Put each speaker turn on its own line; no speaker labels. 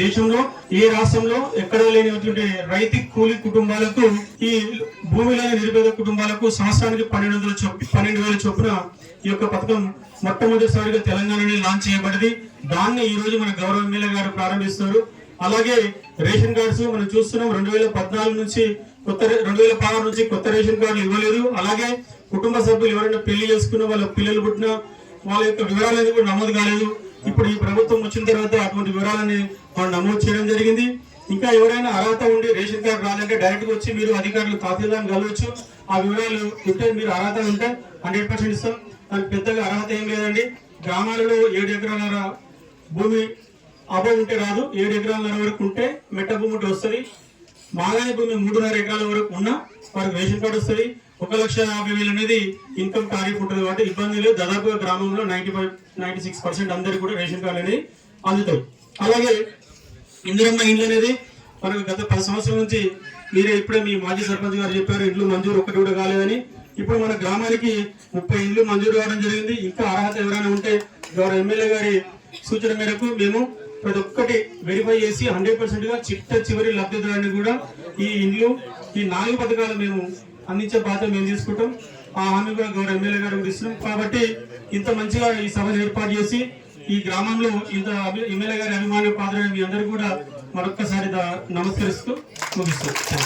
దేశంలో ఏ రాష్ట్రంలో ఎక్కడ లేనిటువంటి రైతు కూలి కుటుంబాలకు ఈ భూమి లేని నిరుపేద కుటుంబాలకు సంవత్సరానికి 12,000 చొప్పున ఈ యొక్క పథకం మొట్టమొదటిసారిగా తెలంగాణలో లాంచ్ చేయబడింది. దాన్ని ఈ రోజు మన గౌరవ ఎమ్మెల్యే గారు ప్రారంభిస్తారు. అలాగే రేషన్ కార్డ్స్ మనం చూస్తున్నాం 2014 నుంచి 2016 నుంచి కొత్త రేషన్ కార్డులు ఇవ్వలేదు. అలాగే కుటుంబ సభ్యులు ఎవరైనా పెళ్లి చేసుకున్న వాళ్ళ పిల్లలు పుట్టినా వాళ్ళ యొక్క వివరాలు కూడా నమోదు కాలేదు. ఇప్పుడు ఈ ప్రభుత్వం వచ్చిన తర్వాత అటువంటి వివరాలని వాళ్ళు నమోదు చేయడం జరిగింది. ఇంకా ఎవరైనా అర్హత ఉండి రేషన్ కార్డు రాలంటే డైరెక్ట్ గా వచ్చి మీరు అధికారులు తహసీల్దార్ని కలవచ్చు. ఆ వివరాలు ఉంటే మీరు అర్హత ఉంటే 100% ఇస్తాం. దానికి పెద్దగా అర్హత ఏం లేదండి. గ్రామాలలో 7 ఎకరాల భూమి అభం ఉంటే రాదు, 7 ఎకరాల వరకు ఉంటే మెట్ట భూమి ఉంటే వస్తుంది. మాగాని భూమి 3.5 ఎకరాల వరకు ఉన్నా వారికి రేషన్ కార్డు వస్తుంది. 1,50,000 అనేది ఇన్కమ్ టారిఫ్ ఉంటుంది కాబట్టి ఇబ్బంది లేదు. దాదాపుగా గ్రామంలో 96% అందరికి కూడా రేషన్ కార్డు అనేది అందుతాయి. అలాగే ఇందిరమ్మ ఇండ్లు అనేది మనకు గత 10 సంవత్సరాల నుంచి మీరే ఇప్పుడే మీ మాజీ సర్పంచ్ గారు చెప్పారు ఇండ్లు మంజూరు ఒక్కటి కూడా కాలేదని. ఇప్పుడు మన గ్రామానికి 30 ఇండ్లు మంజూరు కావడం జరిగింది. ఇంకా అర్హత ఎవరైనా ఉంటే గౌరవ ఎమ్మెల్యే గారి సూచన మేరకు మేము ప్రతి ఒక్కటి వెరిఫై చేసి 100% గా చివరి లబ్ధిదారుని కూడా ఈ ఇండ్లు ఈ 4 పథకాలు మేము అందించే బాధ్యత మేము తీసుకుంటాం. ఆ హామీ కూడా గౌరవ ఎమ్మెల్యే గారు ఇస్తున్నాం. కాబట్టి ఇంత మంచిగా ఈ సభను ఏర్పాటు చేసి ఈ గ్రామంలో ఇంత ఎమ్మెల్యే గారి అభిమాన పాత్ర మీ అందరూ కూడా మరొక్కసారి నమస్కరిస్తూ ముగిస్తాం.